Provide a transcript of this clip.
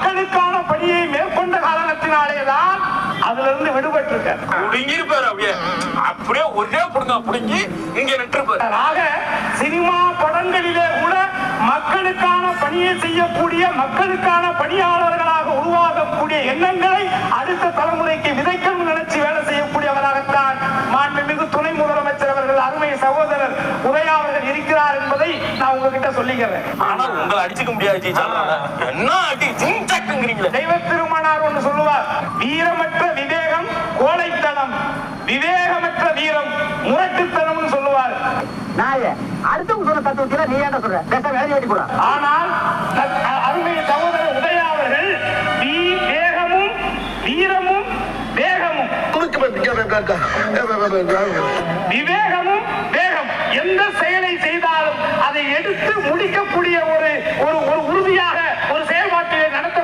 மக்களுக்கான பணியை மேற்கொண்ட காரணத்தினாலேதான் அதுல இருந்து விடுபட்டிருக்கார். அப்படியே ஒரே புடுங்கி இங்க நின்றுப்பார். ஆக சினிமா படங்களிலே கூட மக்களுக்கான பணியை செய்யக்கூடிய மக்களுக்கான பணியாளர்களாக உருவாகக்கூடிய எண்ணங்களை அடுத்த தலைமுறைக்கு விதைக்கணும் நினைச்சு வேலை செய்யக்கூடியவராகத்தான் மாண்புமிகு துணை முதலமைச்சர் அவர்கள் அருமை சகோதரர் உதயா அவர்கள் இருக்கிறார் என்பதை நான் உங்ககிட்ட சொல்லிக்கிறேன். ஆனா உங்களை அடிச்சுக்க முடியாது. தெய்வ திருமணார் ஒன்று சொல்லுவார், வீரமற்ற விவேகம் கோழைத்தனம், விவேகமற்ற வீரம் முரட்டுத்தனம் சொல்லுவார். அடுத்தவங்க சொன்ன தத்துவத்தில் நீ என்ன சொல்ற? வேலை ஓட்டி போட. ஆனால் அருமை சகோதரர் உதயா அவர்கள் வேகமும் வீரமும் வேகமும் விவேகமும் வேகம் எந்த செயலை செய்தாலும் அதை எடுத்து முடிக்கக்கூடிய ஒரு